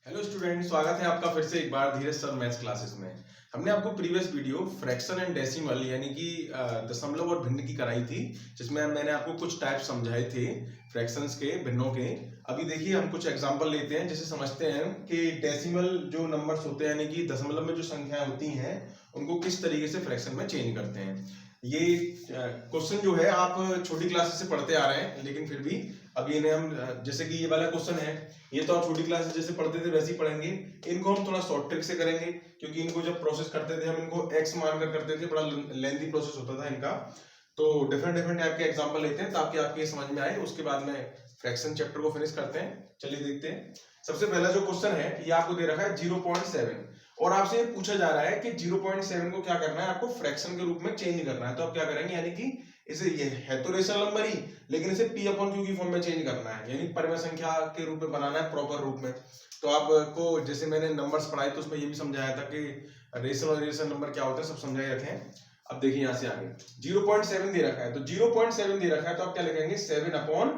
Hello student, स्वागत है आपका फिर से एक बार धीरज सर मैथ्स क्लासेस में। हमने आपको previous video fraction and decimal यानी कि दशमलव और भिन्न की कराई थी, जिसमें मैंने आपको कुछ टाइप समझाए थे फ्रैक्शंस के, भिन्नों के। अभी देखिए हम कुछ एग्जांपल लेते हैं, जैसे समझते हैं कि डेसिमल जो नंबर्स होते हैं यानी कि दशमलव में जो संख्याएं होती हैं उनको किस तरीके से फ्रैक्शन में चेंज करते हैं। ये क्वेश्चन जो है आप छोटी क्लासेस से पढ़ते आ रहे हैं, लेकिन फिर भी अभी इन्हें हम जैसे कि ये वाला क्वेश्चन है, ये तो आप छोटी क्लासेस जैसे पढ़ते थे वैसे ही पढ़ेंगे। इनको हम थोड़ा शॉर्ट ट्रिक से करेंगे, क्योंकि इनको जब प्रोसेस करते थे हम इनको एक्स मानकर करते थे, बड़ा लेंथी प्रोसेस होता था इनका। तो डिफरेंट डिफरेंट टाइप के एग्जांपल लेते हैं ताकि आपके समझ में आए। उसके बाद में फ्रैक्शन चैप्टर को फिनिश करते हैं। चलिए देखते हैं। सबसे पहला जो क्वेश्चन है ये आपको दे रखा है 0.7 और आपसे ये पूछा जा रहा है कि 0.7 को क्या करना है, आपको फ्रैक्शन के रूप में चेंज करना है। तो आप क्या करेंगे, यानी कि इसे, ये है तो रेशनल नंबर ही, लेकिन इसे p अपॉन क्यू की फॉर्म में चेंज करना है, यानी परिमेय संख्या के रूप में बनाना है, प्रॉपर रूप में। तो आपको जैसे मैंने नंबर्स पढ़ाए तो उसमें ये भी समझाया था कि रेशनल और इरेशनल नंबर क्या होता है, सब समझाए रखे हैं। अब देखिए यहाँ से आगे 0.7 दे रखा है, तो 0.7 दे रखा है तो आप क्या लिखेंगे, 7 अपॉन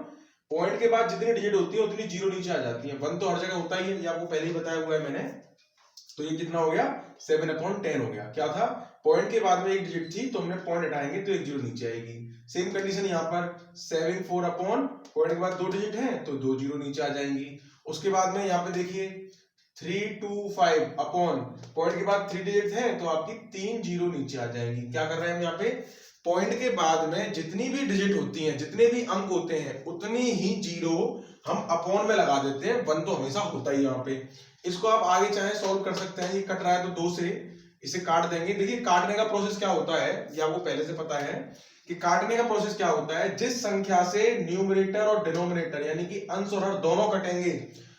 पॉइंट के बाद जितनी डिजिट होती है उतनी जीरो नीचे आ जाती है। 1 तो हर जगह होता ही है, ये आपको पहले ही बताया हुआ है मैंने। तो ये कितना हो गया, 7/10 हो गया। क्या था, पॉइंट के बाद में एक डिजिट थी तो हमने पॉइंट हटाएंगे तो एक जीरो नीचे आएगी। सेम कंडीशन यहाँ पर 7 अपॉन पॉइंट के बाद दो डिजिट हैं तो दो जीरो नीचे आ जाएंगी। उसके बाद में यहाँ पे देखिए 325 अपॉन पॉइंट के बाद 3 डिजिट हैं तो आपकी 3 जीरो नीचे आ जाएंगी। क्या कर रहे हैं हम यहाँ पे, पॉइंट के बाद में जितनी भी डिजिट होती हैं, जितने भी अंक होते हैं, उतनी ही जीरो हम अपॉन में लगा देते हैं। 1 तो हमेशा होता ही यहाँ पे। इसको आप आगे चाहे सॉल्व कर सकते हैं। ये कट रहा है तो 2 से इसे काट देंगे। देखिए काटने का प्रोसेस क्या होता है, ये आपको पहले से पता है कि काटने का प्रोसेस क्या होता है। जिस संख्या से न्यूमरेटर और डिनोमिनेटर यानी कि अंश और हर दोनों कटेंगे,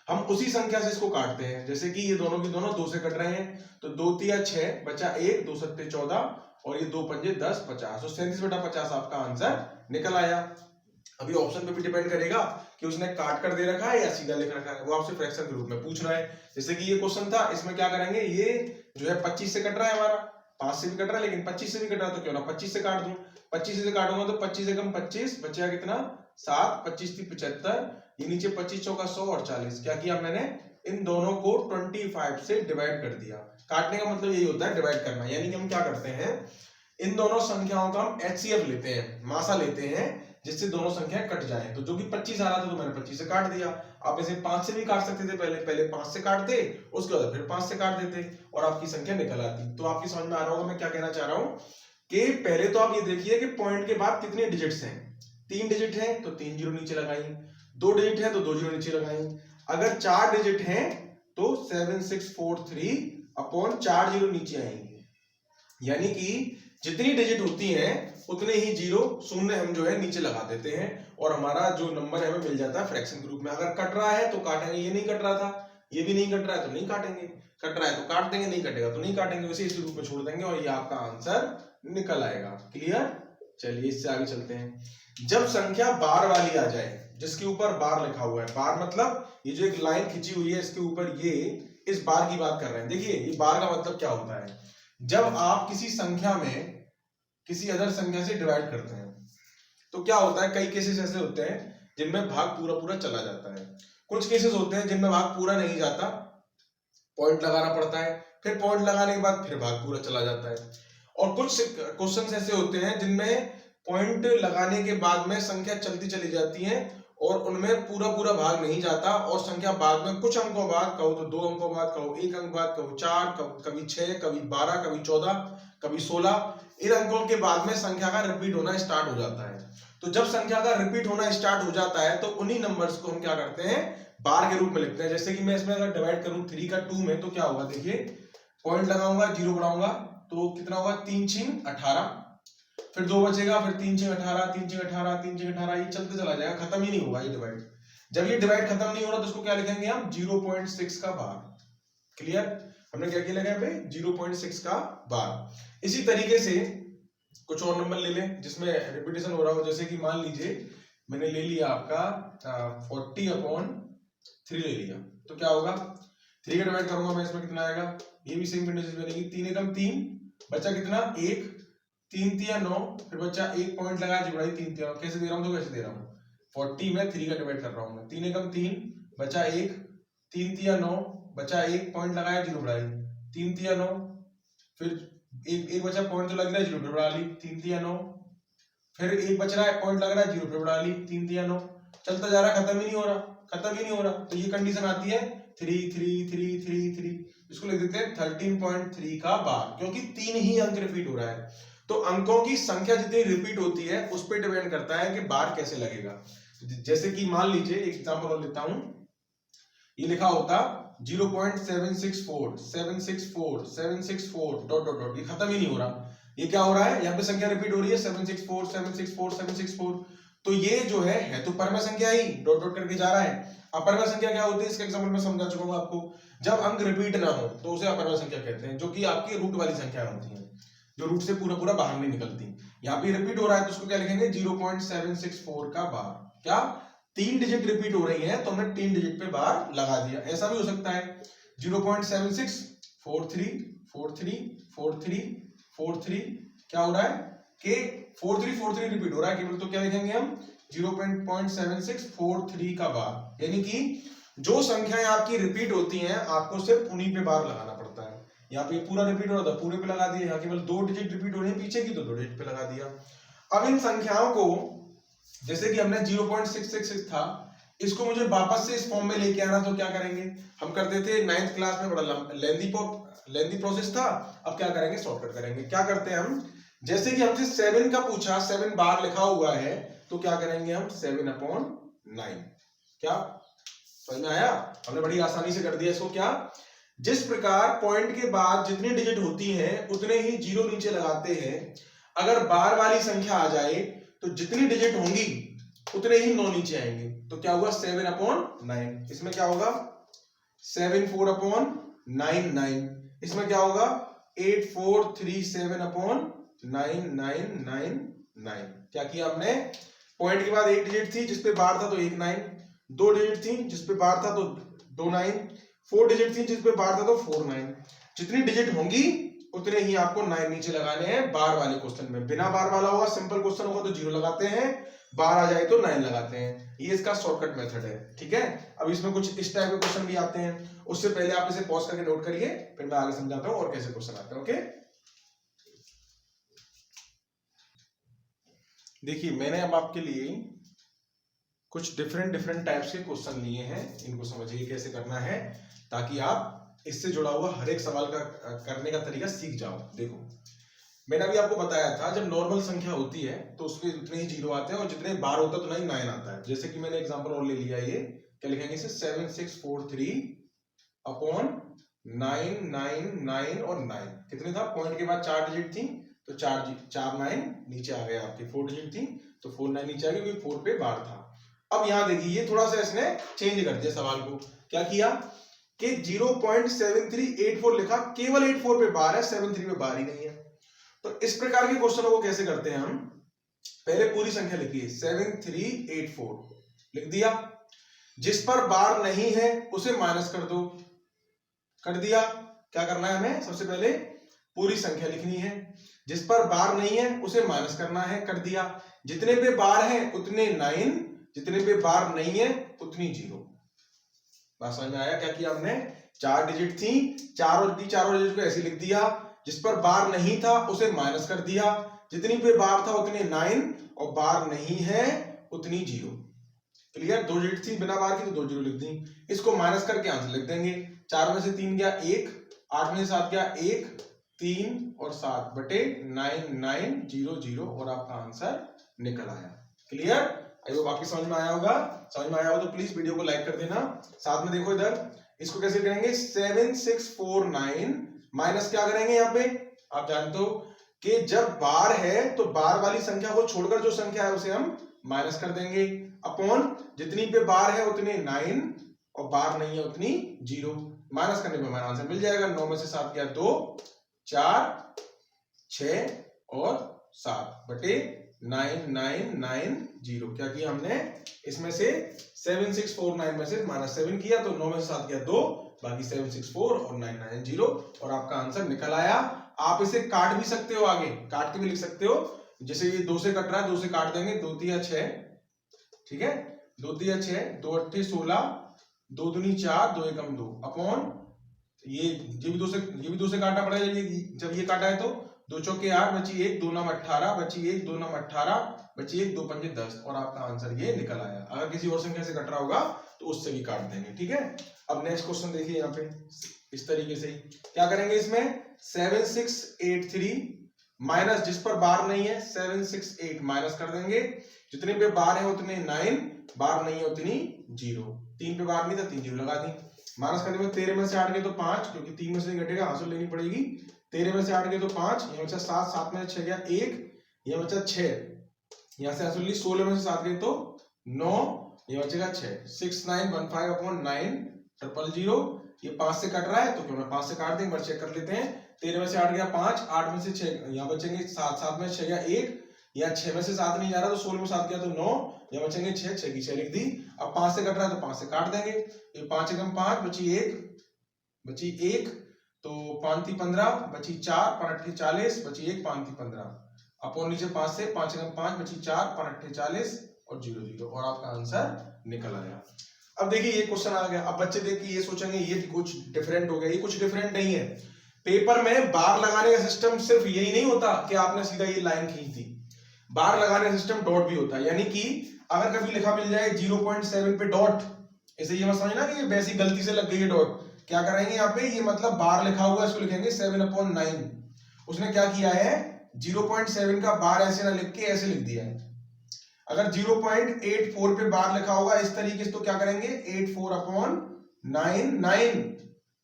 हम उसी संख्या से इसको काटते हैं। जैसे कि ये दोनों की दोनों 2 से कट रहे हैं तो 2 तिया 6 बचा 1, 2 सत्ते 14 और ये 2 पंजे 10, 50। तो 37/50 आपका आंसर निकल आया। अभी ऑप्शन पे भी डिपेंड करेगा कि उसने काट कर दे रखा है या सीधा लिख रखा है, वो आपसे फ्रैक्शन के रूप में पूछ रहा है। जैसे कि ये क्वेश्चन था, इसमें क्या करेंगे, ये जो है 25 से कट रहा है हमारा, 5 से भी कट रहा है लेकिन 25 से भी कट रहा है, तो क्यों ना 25 से काट दूं। 25 से काटूंगा तो 25 एकम 25 बचेगा कितना, 7, 25 थी 75, ये नीचे 25 चौका 100 और 40। क्या किया मैंने, इन दोनों को 25 से डिवाइड कर दिया। काटने का मतलब यही होता है, डिवाइड करना। यानी कि हम क्या करते हैं, इन दोनों संख्याओं का हम एचसीएफ लेते हैं, मासा लेते हैं, जिससे दोनों संख्याएं कट जाएं। तो जो कि 25 आ रहा था तो मैंने 25 से काट दिया। आप इसे 5 से भी काट सकते थे, पहले 5 से काटते, उसके बाद फिर 5 से काट देते और आपकी संख्या निकल आती। तो आपकी समझ में आ रहा होगा मैं क्या कहना चाह रहा हूं, कि पहले तो आप ये देखिए कि पॉइंट के बाद कितने डिजिट्स हैं। 3 डिजिट है तो 3 जीरो नीचे लगाई, 2 डिजिट है तो 2 जीरो नीचे लगाई। अगर 4 डिजिट हैं तो 7643 अपॉन 4 जीरो नीचे आएंगे। यानी कि जितनी डिजिट होती हैं उतने ही जीरो, शून्य हम जो है नीचे लगा देते हैं और हमारा जो नंबर है हमें मिल जाता है फ्रैक्शन के रूप में। अगर कट रहा है तो काटेंगे, ये नहीं कट रहा था, ये भी नहीं कट रहा है तो नहीं काटेंगे, कट रहा है तो काट देंगे, नहीं कटेगा तो नहीं काटेंगे, वैसे इसी रूप में छोड़ देंगे और ये आपका आंसर निकल आएगा। क्लियर। चलिए इससे आगे चलते हैं। जब संख्या बार वाली आ जाए, जिसके ऊपर बार लिखा हुआ है, बार मतलब ये जो एक लाइन खिंची हुई है इसके ऊपर, ये इस बार की बात कर रहे हैं। देखिए ये बार का मतलब क्या होता है, जब आप किसी संख्या में किसी अदर संख्या से डिवाइड करते हैं तो क्या होता है, कई केसेस ऐसे होते हैं जिनमें भाग पूरा पूरा चला जाता है, कुछ केसेस होते हैं जिनमें भाग पूरा नहीं जाता, पॉइंट लगाना पड़ता है, फिर पॉइंट लगाने के बाद फिर भाग पूरा चला जाता है। और कुछ क्वेश्चंस ऐसे होते हैं जिनमें पॉइंट लगाने के बाद में संख्या चलती चली जाती है और उनमें पूरा पूरा भाग नहीं जाता और संख्या बाद में कुछ अंकों बाद कहो तो 2 अंकों बाद कहो, 1 अंक बाद कहो, 4, कभी 6, कभी 12, कभी 14, कभी 16, इन अंकों के बाद में संख्या का रिपीट होना स्टार्ट हो जाता है। तो जब संख्या का रिपीट होना स्टार्ट हो जाता है तो उन्हीं नंबर्स को हम क्या करते हैं, बार के रूप में लिखते हैं। जैसे कि मैं इसमें अगर डिवाइड करूं 3 का 2 में तो क्या होगा, देखिए पॉइंट लगाऊंगा, जीरो बढ़ाऊंगा तो कितना होगा, 3 6 18, फिर 2 बचेगा, फिर 3 6 18, 3 6 18, 3 6 18, ये चलते चला जाएगा, खत्म ही नहीं होगा ये डिवाइड। जब ये डिवाइड खत्म नहीं हो रहा तो इसको क्या लिखेंगे हम, 0.6 का बार। क्लियर। हमने क्या किया यहाँ पे, 0.6 का बार। इसी तरीके से कुछ और नंबर ले लें जिसमें रिपीटेशन हो रहा हो। जैसे कि मान लीजिए मैंने ले लिया आपका 40/3 ले लिया, तो क्या होगा, 3 का डिवाइड करूंगा मैं, इसमें कितना आएगा, ये भी सेम कंडीशन बनेगी, 3 एकम 3 बचा कितना 1, 3 तिया 9, फिर बचा 1 पॉइंट लगाया, जुड़ाई 3 तिया। कैसे दे रहा हूँ, तो कैसे दे रहा हूँ, 40 में 3 का डिवाइड कर रहा हूँ मैं, 3 एकम 3 बचा 1, 3 तिया 9, बचा 1 पॉइंट लगाया 0 बढ़ा ली 3 3 9, फिर एक बचा पॉइंट तो लग रहा है 0 पे बढ़ा ली 3 3 9, फिर एक बच रहा है पॉइंट लग रहा है 0 पे बढ़ा ली 3 3 9, चलता जा रहा है, खत्म ही नहीं हो रहा। तो ये कंडीशन आती है 3 3 3 3 3, इसको लिख देते हैं 13.3 का बार, क्योंकि 3 ही अंक रिपीट हो रहा है। तो अंकों की संख्या जितनी रिपीट होती है उस पर डिपेंड करता है कि बार कैसे लगेगा। जैसे कि मान लीजिए एक एग्जांपल और लेता हूं, ये लिखा होता 0.764 764 764 डॉट डॉट डॉट, ये खत्म ही नहीं हो रहा। ये क्या हो रहा है, यहाँ पे संख्या रिपीट हो रही है 764 764 764, तो ये जो है तो परम संख्या ही डॉट डॉट करके जा रहा है। अपरम संख्या क्या होती है, इसका एग्जांपल मैं समझा चुका हूं आपको। जब अंक रिपीट ना हो तो उसे अपरम संख्या कहते हैं, जो कि आपकी रूट वाली संख्या होती है, जो रूट से पूरा पूरा बाहर नहीं निकलती। यहाँ पे रिपीट हो रहा है तो उसको क्या लिखेंगे 0.764 का बार। क्या 3 डिजिट रिपीट हो रही है तो हमने 3 डिजिट पे बार लगा दिया। ऐसा भी हो सकता है 0.76 43 43 43 43, क्या हो रहा है कि 43 43 रिपीट हो रहा है केवल, तो क्या लिखेंगे हम 0.7643 का बार। यानी कि जो संख्याएं आपकी रिपीट होती हैं आपको सिर्फ उन्हीं पे बार लगाना पड़ता है। यहाँ पे पूरा रिपीट हो रहा था, पूरे पे लगा दिया। यहाँ केवल 2 डिजिट रिपीट हो रही है पीछे की, तो 2 डिजिट पे लगा दिया। अब इन संख्याओं को, जैसे कि हमने 0.666 था, इसको मुझे वापस से इस फॉर्म में लेके आना, तो क्या करेंगे, हम करते थे 9th क्लास में, बड़ा लेंदी प्रोसेस था। अब क्या करेंगे, शॉर्टकट करेंगे। क्या करते हैं हम, जैसे कि हमसे 7 का पूछा, 7 बार लिखा हुआ है, तो क्या करेंगे हम 7/9। क्या समझ में आया, हमने बड़ी आसानी से कर दिया इसको। क्या, जिस प्रकार पॉइंट के बाद जितनी डिजिट होती हैं उतने ही जीरो नीचे लगाते हैं, अगर बार वाली संख्या आ जाए तो जितनी डिजिट होंगी उतने ही 9 नीचे आएंगे। तो क्या हुआ 7/9। इसमें क्या होगा 74/9, इसमें क्या होगा 8437/9999। क्या किया हमने, पॉइंट के बाद एक डिजिट थी जिसपे बार था तो 1 9, 2 डिजिट थी जिसपे बार था तो 2 9, 4 डिजिट थी जिसपे बार था तो 4 9। जितनी डिजिट होंगी उतने ही आपको 9 नीचे लगाने हैं बार वाले क्वेश्चन में। बिना बार वाला होगा, सिंपल क्वेश्चन होगा तो 0 लगाते हैं, बार आ जाए तो 9 लगाते हैं। ये इसका शॉर्टकट मेथड है, ठीक है। अब इसमें कुछ इस टाइप के क्वेश्चन भी आते हैं, उससे पहले आप इसे पॉज करके नोट करिए, फिर मैं आगे समझाता हूं और कैसे क्वेश्चन आते हैं। ओके, देखिए मैंने अब आपके लिए कुछ डिफरेंट टाइप्स के क्वेश्चन लिए हैं, इनको समझिए कैसे करना है, ताकि आप इससे जुड़ा हुआ हर एक सवाल का करने का तरीका सीख जाओ। देखो, मैंने अभी आपको बताया था जब नॉर्मल संख्या होती है तो उसमें उतने ही जीरो आते हैं, और जितने बार होता है तो नहीं 9 आता है। जैसे कि मैंने एग्जांपल और ले लिया, ये क्या लिखेंगे इसे 7643/999 और 9 कितने था, पॉइंट के बाद 4 डिजिट थी तो 4 9 नीचे आ गए आपके, 4 डिजिट थी तो 4 9 नीचे आ गए क्योंकि 4 पे बार था। अब यहां देखिए, ये थोड़ा सा इसने चेंज कर दिया सवाल को। क्या किया कि 0.7384 लिखा, केवल 84 पे बार है, 73 पे बार ही नहीं है। तो इस प्रकार के क्वेश्चनों को कैसे करते हैं हम, पहले पूरी संख्या लिखिए 7384 लिख दिया, जिस पर बार नहीं है उसे माइनस कर दो, कर दिया। क्या करना है हमें, सबसे पहले पूरी संख्या लिखनी है, जिस पर बार नहीं है उसे माइनस करना है, कर दिया। जितने पे बार है उतने 9, जितने पे बार नहीं है उतनी 0। बात समझ में आया। क्या किया हमने, 4 डिजिट थी, चारों डिजिट को ऐसे लिख दिया, जिस पर बार नहीं था उसे माइनस कर दिया, जितनी पे बार था उतने 9 और बार नहीं है उतनी 0। क्लियर, 2 डिजिट थी बिना बार की तो 2 0 लिख दी। इसको माइनस करके आंसर लिख देंगे, 4 में से 3 गया 1, 8 में से 7 गया 1, 3 और 7 बटे 9 9 0 0 और आपका आंसर निकल आया। क्लियर, आई होप आपकी समझ में आया होगा। समझ में आया हो तो प्लीज वीडियो को लाइक कर देना। साथ में देखो इधर, इसको कैसे करेंगे, 7649 माइनस क्या करेंगे, यहाँ पे आप जानते हो कि जब बार है तो बार वाली संख्या को छोड़कर जो संख्या है उसे हम माइनस कर देंगे, अपॉन जितनी पे बार है उतने 9 और बार नहीं है उतनी 0। माइनस करने पे हमारा आंसर मिल जाएगा, 9 में से 7 गया 2, 4 6 और 7 बटे 9 9 9 0। क्या किया हमने, इसमें से 7649 में से -7 किया तो 9 में से 7 गया 2, बाकी 764 और 990 और आपका आंसर निकल आया। आप इसे काट भी सकते हो, आगे काट के भी लिख सकते हो। जैसे ये 2 से कट रहा है, 2 से काट देंगे, 2 3 6, ठीक है, 2 3 6, 2 8 16, 2 दूनी 4, 2 एकम 2 अपॉन ये भी 2 से काटना पड़ेगा। जब ये काटा है तो 2 चौके 8 बची 1, 2 9 18 बची 1, 2 9 18 बची 1, 2 पंजे 10 और आपका आंसर ये निकल आया। अगर किसी और संख्या से कट रहा होगा तो उससे भी काट देंगे, ठीक है। अब नेक्स्ट क्वेश्चन देखिए यहाँ पे इस तरीके से क्या करेंगे, इसमें 7683 माइनस, जिस पर बार नहीं है 768 माइनस कर देंगे, जितने पे बार है उतने 9, बार नहीं है उतनी 0, 3 पे बार नहीं था 3 0 लगा दी। माइनस करने में 13 में से 8 गए तो 5, क्योंकि 3 में से नहीं घटेगा, हासिल लेनी पड़ेगी। 13 में से 8 गए तो 5, यहाँ बचा 7, 7 में से 6 गया 1, यहाँ बचा 6, यहाँ से हासिल ली। 16 में से 7 गए तो 9, ये बचेगा 6, 6915 अपॉन 9 000। ये 5 से कट रहा है तो क्यों ना 5 से काट दें, एक बार चेक कर लेते हैं। 13 में से 8 गया 5, 8 में से 6 यहाँ बचेंगे 7, 7 में से 6 गया 1, या 6 में से 7 नहीं जा रहा तो 16 में 7 गया तो 9, यहाँ बचेंगे 6, 6 की 6 लिख दी। अब 5 से कट रहा है तो 5 से काट देंगे। ये 5 एकम 5 बची 1 तो 5 3 15 बची 4, 5 8 40 बची 1, 5 3 15 अपॉन नीचे 5 से 5 एकम 5 बची 4, 5 8 40 और 0 0 और आपका आंसर निकल आया। अब देखिए ये क्वेश्चन आ गया। अब बच्चे देख के ये सोचेंगे ये कुछ डिफरेंट हो गया, ये कुछ डिफरेंट नहीं है। पेपर में बार लगाने का सिस्टम सिर्फ यही नहीं होता कि आपने सीधा ये लाइन खींच दी, बार लगाने का सिस्टम डॉट भी होता है। यानी कि अगर कभी लिखा मिल जाए 0.7 पे डॉट, ऐसे ये मत समझना कि वैसी गलती से लग गई है डॉट, क्या करेंगे यहाँ पे, ये मतलब बार लिखा हुआ है इसको लिखेंगे 7/9। उसने क्या किया है 0.7 का बार ऐसे ना लिख के ऐसे लिख दिया है। अगर 0.84 पे बार लिखा होगा इस तरीके से तो क्या करेंगे 84/9,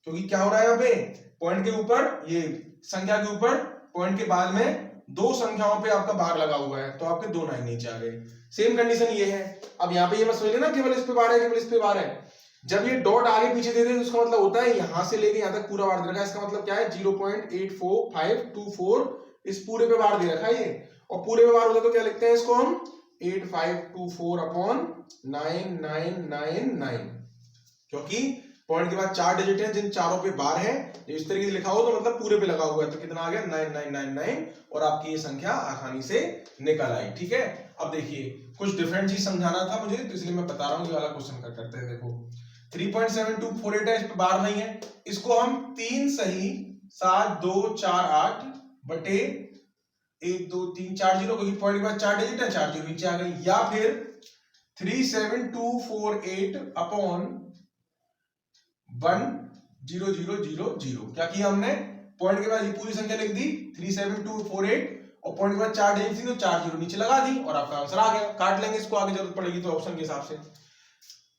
क्योंकि क्या हो रहा है यहाँ पे पॉइंट के ऊपर, ये संख्या के ऊपर पॉइंट के बाद में 2 संख्याओं पे आपका बार लगा हुआ है तो आपके 2 9 नीचे आ गए। सेम कंडीशन ये है। अब यहाँ पे ये मत समझ लेना केवल इस पे बार है केवल इस पे बार है। जब ये डॉट आगे पीछे दे दे तो उसका मतलब होता है यहां से लेके यहां तक पूरा बार दे रखा है। इसका मतलब क्या है 0.84524 इस पूरे पे बार दे रखा है ये, और पूरे पे बार होता तो क्या लिखते हैं इसको हम 8524/9999, क्योंकि पॉइंट के बाद 4 डिजिट हैं जिन चारों पे बार है। जब इस तरीके से लिखा हो तो मतलब पूरे पे लगा हुआ है तो कितना आ गया 9999 और आपकी ये संख्या आसानी से निकल आई। ठीक है। अब देखिए कुछ डिफरेंट चीज समझाना था मुझे तो इसलिए मैं बता रहा हूँ ये वाला क्वेश्चन करते हैं। देखो 3.7248 है, इस पे बार नहीं है, इसको हम 3 सही 7 2 4 8 बटे 1 2 3 4 0, क्योंकि पॉइंट के बाद 4 डिजिट है 4 0 नीचे आ गई, या फिर 37248 अपॉन 10000। क्या किया हमने, पॉइंट के बाद ये पूरी संख्या लिख दी 37248 और पॉइंट के बाद 4 डिजिट थी तो 4 0 नीचे लगा दी और आपका आंसर आ गया। काट लेंगे इसको आगे जरूरत पड़ेगी तो ऑप्शन के हिसाब से।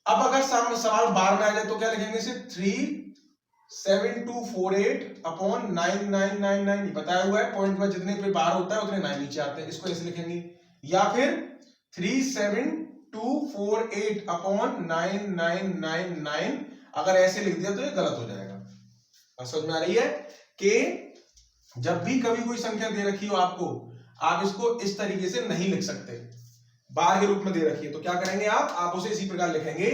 अब अगर सामने सवाल बार में आ जाए तो क्या लिखेंगे, सिर्फ 37248 अपॉन 9999 बताया हुआ है, पॉइंट पर जितने पे बार होता है उतने 9 नीचे आते हैं, इसको ऐसे लिखेंगे। या फिर 37248 अपॉन 9999 अगर ऐसे लिख दिया तो ये गलत हो जाएगा। समझ में आ रही है कि जब भी कभी कोई संख्या दे रखी हो आपको, आप इसको इस तरीके से नहीं लिख सकते, बार के रूप में दे रखी है तो क्या करेंगे आप उसे इसी प्रकार लिखेंगे।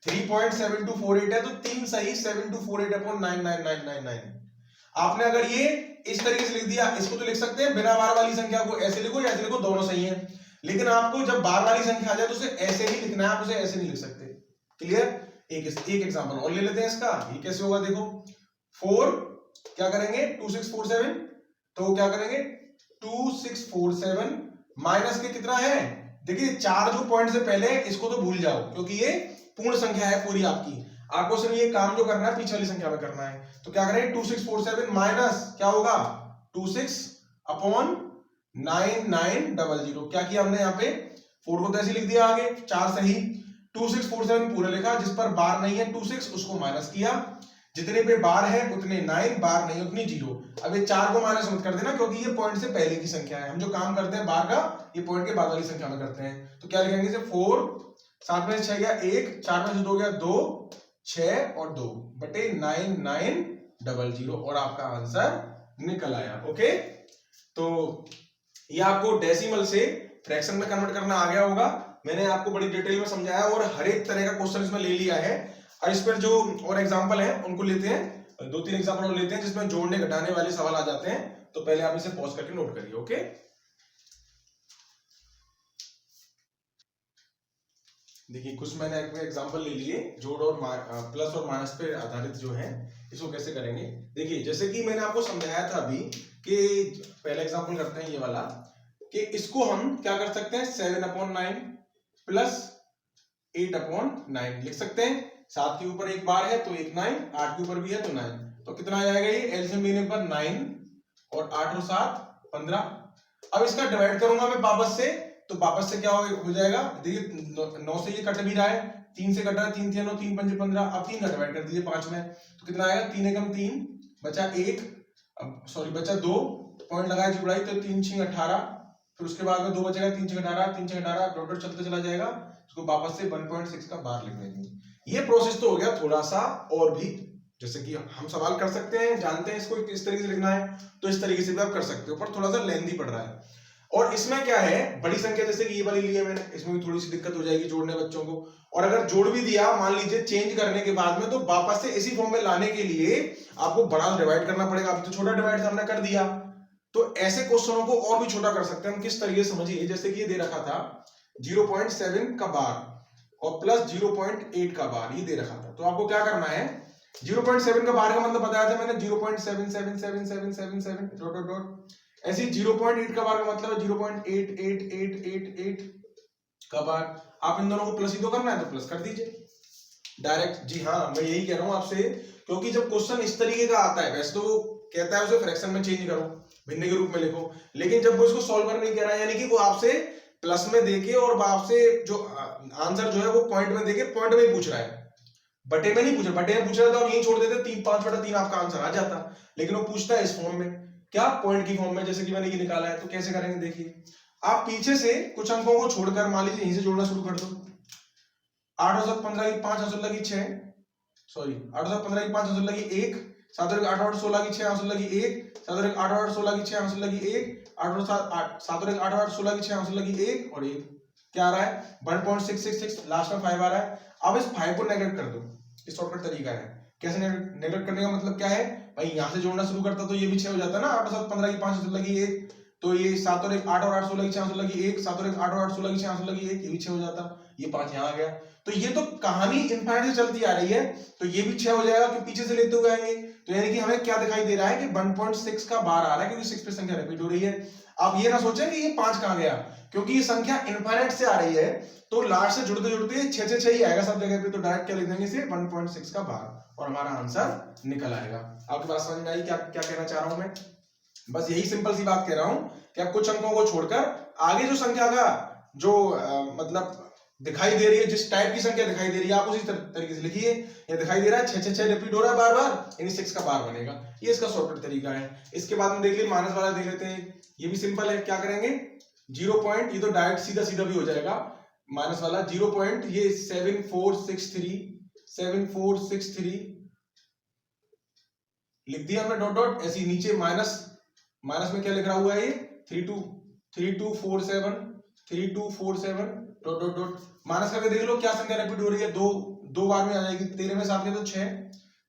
3.7248 है तो 3 सही 7248 अपॉन 99999। आपने अगर ये इस तरीके से लिख दिया, इसको तो लिख सकते हैं बिना बार वाली संख्या को ऐसे लिखो या ऐसे लिखो, दोनों सही है। लेकिन आपको जब बार वाली संख्या आ जाए तो उसे ऐसे ही लिखना है, आप उसे ऐसे नहीं लिख सकते। क्लियर। एक एग्जांपल और ले लेते हैं इसका। ये कैसे होगा, देखो 4 क्या करेंगे 2647, तो क्या करेंगे 2647 माइनस के कितना है, देखिए 4 जो पॉइंट से पहले है इसको तो भूल जाओ क्योंकि ये पूर्ण संख्या है पूरी आपकी। आपको सिर्फ ये काम जो करना है पीछे वाली संख्या में करना है। तो क्या करेंगे 2647 माइनस क्या होगा 26 अपॉन 9900। क्या किया हमने यहाँ पे 4 को तो ऐसे लिख दिया, आगे 4 सही 2647 पूरा लिखा, जिस पर बार नहीं है 26 उसको माइनस किया, जितने पे बार है उतने 9, बार नहीं उतनी 0। अब ये 4 को माइनस मत कर देना क्योंकि ये पॉइंट से पहले की संख्या है। हम जो काम करते हैं बार का ये पॉइंट के बाद वाली संख्या में करते हैं। तो क्या लिखेंगे इसे 4 7 में से 6 गया 1, 4 में से 2 गया 2, 6 और 2 बटे 9900 और आपका आंसर निकल आया। ओके, तो ये आपको डेसिमल से फ्रैक्शन में कन्वर्ट करना आ गया होगा। मैंने आपको बड़ी डिटेल में समझाया और हर एक तरह का क्वेश्चन इसमें ले लिया है। और इस पर जो और एग्जांपल है उनको लेते हैं, 2-3 एग्जांपल और लेते हैं जिसमें जोड़ने घटाने वाले सवाल आ जाते हैं। तो पहले आप इसे पॉज करके नोट करिए। ओके, देखिए कुछ मैंने एक एग्जांपल ले लिए जोड़ और प्लस और माइनस पे आधारित जो है, इसको कैसे करेंगे। देखिए जैसे कि मैंने आपको समझाया था अभी कि पहला एग्जांपल करते हैं ये वाला, कि इसको हम क्या कर सकते हैं 7/9 प्लस 8/9 लिख सकते हैं। 7 के ऊपर एक बार है तो एक 9, 8 के ऊपर भी है तो 9, तो कितना आ जाएगा ये एलसीएम लेने पर 9 और 8 और 7 15। अब इसका डिवाइड करूंगा मैं वापस से, तो वापस से क्या हो जाएगा, देखिए 9 से ये कट भी रहा है, 3 से कट रहा है, 3 3 9 3 5 15। अब 3 का डिवाइड कर दीजिए 5 में, तो कितना आएगा 3 एकम 3 बचा 1, सॉरी बचा 2, पॉइंट लगाए जुड़ाई तो 3 6 18, फिर उसके बाद में 2 बचेगा 3 6 18 3 6 18 डॉट डॉट चलते चला जाएगा, उसको वापस से 1.6 का बार लिख देंगे। ये प्रोसेस तो हो गया थोड़ा सा, और भी जैसे कि हम सवाल कर सकते हैं, जानते हैं इसको किस तरीके से लिखना है, तो इस तरीके से भी आप कर सकते हो, पर थोड़ा सा लेंथी पड़ रहा है। और इसमें क्या है, बड़ी संख्या जैसे कि ये वाली ली है मैंने, इसमें भी थोड़ी सी दिक्कत हो जाएगी जोड़ने बच्चों को। और अगर जोड़ भी दिया मान लीजिए चेंज करने के बाद में, तो वापस से इसी फॉर्म में लाने के लिए आपको बड़ा डिवाइड करना पड़ेगा। अभी तो छोटा डिवाइड हमने कर दिया, तो ऐसे क्वेश्चनों को और भी छोटा कर सकते हैं हम। किस तरीके से समझिए, जैसे कि ये दे रखा था 0.7 का बार और प्लस 0.8 का बार, ये दे रखा था, तो आपको क्या करना है, 0.7 का बार का मतलब बताया था मैंने 0.77777 डॉट डॉट डॉट, ऐसे 0.8 का बार का मतलब है 0.88888 का बार। आप इन दोनों को प्लस ही तो करना है, तो प्लस कर दीजिए डायरेक्ट। जी हाँ, मैं यही कह रहा हूं आपसे, क्योंकि जब क्वेश्चन इस तरीके का आता है, वैसे तो वो कहता है उसे फ्रैक्शन में चेंज करो, भिन्न के रूप में लिखो, लेकिन जब वो इसको सॉल्व करने नहीं कह रहा है, यानी कि वो आपसे प्लस में देके और आपसे जो आंसर जो है वो पॉइंट में देके पॉइंट में ही पूछ रहा है, बटे में नहीं पूछ रहा। बटे में पूछ रहा था, आप यही छोड़ देते 5/3 आपका आंसर आ जाता, लेकिन वो पूछता है इस फॉर्म में, क्या पॉइंट की फॉर्म में, जैसे कि मैंने ये निकाला है। तो कैसे करेंगे, देखिए आप पीछे से कुछ अंकों को छोड़कर मान लीजिए यहीं से जोड़ना शुरू कर दो। 8 और 7 15 की 5 आंसर लगी 6, सॉरी 8 और 7 15 की 5 आंसर लगी 1, 7 और 8 और 16 की 6 आंसर लगी 1, 7 और 8 और 16 की 6 आंसर लगी 1, 8 और 7 और 8 और 16 की 6 आंसर लगी 1 और 1, क्या आ रहा है 1.666, लास्ट में 5 आ रहा है। अब इस 5 को नेगलेक्ट कर दो, ये शॉर्टकट तरीका है। कैसे नेगलेक्ट करने का मतलब क्या है भाई, यहां से जोड़ना शुरू करता तो ये भी 6 हो जाता ना, 8 और 7 15 की 5 आंसर लगी 1, तो ये 7 और 1 8 और 8 16 की 6 आंसर लगी 1, 7 और 1 8 और 8 16 की 6 आंसर लगी 1, ये भी 6 हो जाता, ये 5 यहाँ आ गया। तो ये तो कहानी इनफाइनाइट से चलती आ रही है, तो ये भी 6 हो जाएगा कि पीछे से लेते हुए आएंगे। तो यानी कि हमें क्या दिखाई दे रहा है कि 1.6 का बार आ रहा है, क्योंकि 6 पे संख्या रिपीट हो रही है। आप ये ना सोचें कि ये 5 कहां गया, क्योंकि ये संख्या इनफाइनाइट से आ रही है, तो लास्ट से जुड़ते जुड़ते 6 6 6 ही आएगा सब जगह पे, तो डायरेक्ट क्या लिख देंगे इसे 1.6 का बार, और हमारा आंसर निकल आएगा। आपकी बात समझ में आई क्या क्या कहना चाह रहा हूं मैं? बस यही सिंपल सी बात कह रहा हूं कि आप कुछ अंकों को छोड़कर आगे जो संख्या का जो मतलब दिखाई दे रही है, जिस टाइप की संख्या दिखाई दे रही है, आप उसी तरीके से लिखिए। ये दिखाई दे रहा है 6 6 6 रिपीट हो रहा है बार बार, यानी 6 का बार बनेगा, ये इसका शॉर्टकट तरीका है। इसके बाद में देख लीजिए माइनस वाला देख लेते हैं, ये भी सिंपल है। क्या करेंगे 0 पॉइंट, ये तो डायरेक्ट सीधा सीधा भी हो जाएगा माइनस वाला, 0 पॉइंट ये 7463 लिख दिया हमने डॉट डॉट, ऐसे नीचे माइनस में क्या लिख रहा हुआ है ये 3247 डॉट डॉट डॉट, माइनस करके देख लो क्या संख्या रिपीट हो रही है, दो बार में आ जाएगी। 13 में 7 गए तो 6,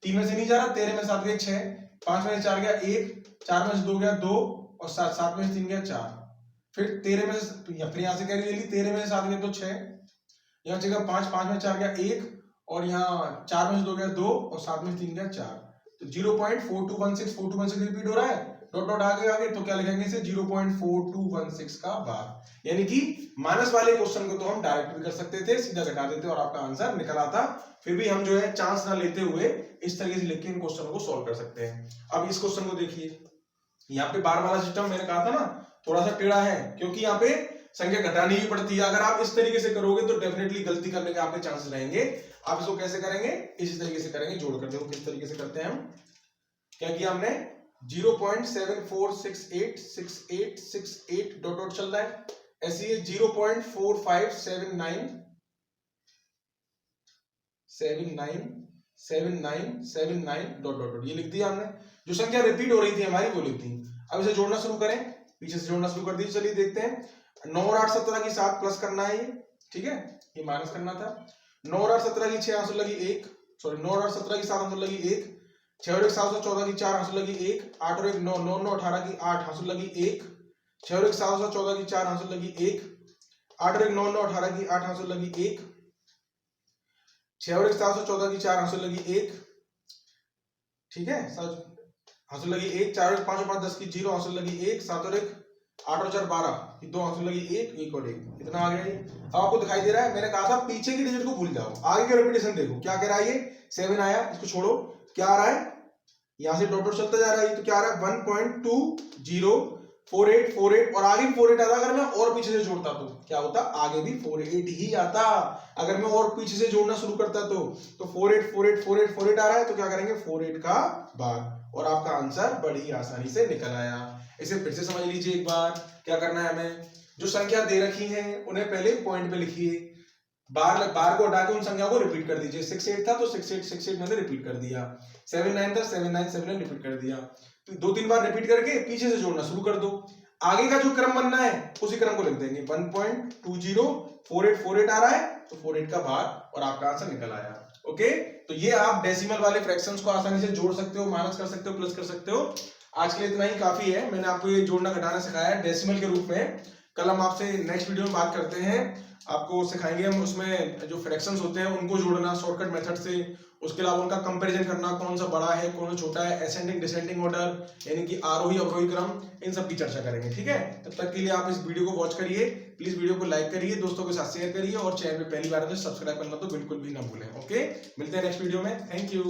3 में से नहीं जा रहा, 13 में 7 गए 6, 5 में से 4 गया 1, 4 में से 2 गया 2 और 7 में से 3 गया 4, फिर 13 में से फिर यहाँ से कैरी ले ली, 13 में से 7 गए तो 6, यहाँ जगह 5 में 4 गया 1 और यहाँ 4 में से 2 गया 2 और 7 में से 3 गया 4, तो 0.4216 रिपीट हो रहा है, डॉट डॉट आगे, तो क्या लिखेंगे इसे 0.4216 का बार। यानी कि माइनस वाले क्वेश्चन को तो हम डायरेक्ट भी कर सकते थे, सीधा घटा देते और आपका आंसर निकल आता, फिर भी हम जो है चांस ना लेते हुए इस तरीके से लिख के इन क्वेश्चनों को सॉल्व कर सकते हैं। अब इस क्वेश्चन को देखिए, यहाँ पे बार वाला सिस्टम मैंने कहा था ना थोड़ा सा टेढ़ा है, क्योंकि यहाँ पे संख्या घटानी ही पड़ती है। अगर आप इस तरीके से करोगे तो डेफिनेटली गलती करने के आपके चांसेस रहेंगे। आप इसको कैसे करेंगे, इसी तरीके से करेंगे, जोड़ कर देखो किस तरीके से करते हैं हम। क्या किया हमने 0.74686868 डॉट डॉट चल रहा है, ऐसे ही 0.4579 डॉट डॉट डॉट, ये लिख दिया हमने। जो संख्या रिपीट हो रही थी हमारी वो लिख दी। अब इसे जोड़ना शुरू करें, पीछे से जोड़ना शुरू कर दीजिए। चलिए देखते हैं, 9 और 8 17 की 7 प्लस करना है ये, ठीक है, ये माइनस करना था। 9 और 8 17 की 6 आंसर लगी 1, सॉरी 9 और 8 17 की 7 आंसर लगी 1, 6 और 1 7 और 14 की 4 आंसर लगी 1, 8 और 1 9 9 9 18 की 8 आंसर लगी 1, 6 और 1 7 और 14 की 4 आंसर लगी 1, 8 और 1 9 9 18 की 8 आंसर लगी 1, 6 और 1 714 की 4 हासिल लगी 1, ठीक है, हासिल लगी 1, 4 और 1 5 और 5 10 की 0 हासिल लगी 1, 7 और 1 8 और 4 12 की 2 हासिल लगी 1 और 1, इतना आ गया ये। अब आपको दिखाई दे रहा है, मैंने कहा था पीछे की डिजिट को भूल जाओ, आगे का रिपीटेशन देखो क्या कह रहा है। ये 7 आया, इसको छोड़ो, क्या आ रहा है, यहां से डॉट डॉट चलता जा रहा है, तो क्या आ रहा है 1.204848 और आगे 48 आता। अगर मैं और पीछे से जोड़ता तो क्या होता, आगे भी 48 ही आता। अगर मैं और पीछे से जोड़ना शुरू करता तो 48 आ रहा है, तो क्या करेंगे 48 का भाग, और आपका आंसर बड़ी आसानी से निकल आया। इसे फिर से समझ लीजिए एक बार। क्या करना है हमें, जो संख्या दे रखी है उन्हें पहले पॉइंट पे लिखिए, बार को हटा के उन संख्या को रिपीट कर दीजिए। 68 था तो 68 मैंने रिपीट कर दिया, 79 था 79 रिपीट कर दिया। तो 2-3 बार रिपीट करके पीछे से जोड़ना शुरू कर दो। आगे का जो क्रम बनना है उसी क्रम को लिख देंगे। 1.2048 आ रहा है, तो 48 का भाग और आपका आंसर निकल आया। ओके, तो ये आप डेसिमल वाले फ्रैक्शंस को आसानी से जोड़ सकते हो, माइनस कर सकते हो, प्लस कर सकते हो। आज के लिए इतना ही काफी है, मैंने आपको ये जोड़ना घटाना सिखाया है डेसिमल के रूप में। कल हम आपसे नेक्स्ट वीडियो में बात करते हैं, आपको सिखाएंगे हम उसमें जो फ्रैक्शंस होते हैं उनको जोड़ना शॉर्टकट मेथड से, उसके अलावा उनका कंपैरिजन करना, कौन सा बड़ा है कौन सा छोटा है, असेंडिंग डिसेंडिंग ऑर्डर यानी कि आरोही अवरोही क्रम, इन सब की चर्चा करेंगे। ठीक है, तब तक के लिए आप इस वीडियो को वॉच करिए, प्लीज वीडियो को लाइक करिए, दोस्तों के साथ शेयर करिए और चैनल पे पहली बार है तो सब्सक्राइब करना तो बिल्कुल भी ना भूलें। ओके, मिलते हैं नेक्स्ट वीडियो में, थैंक यू।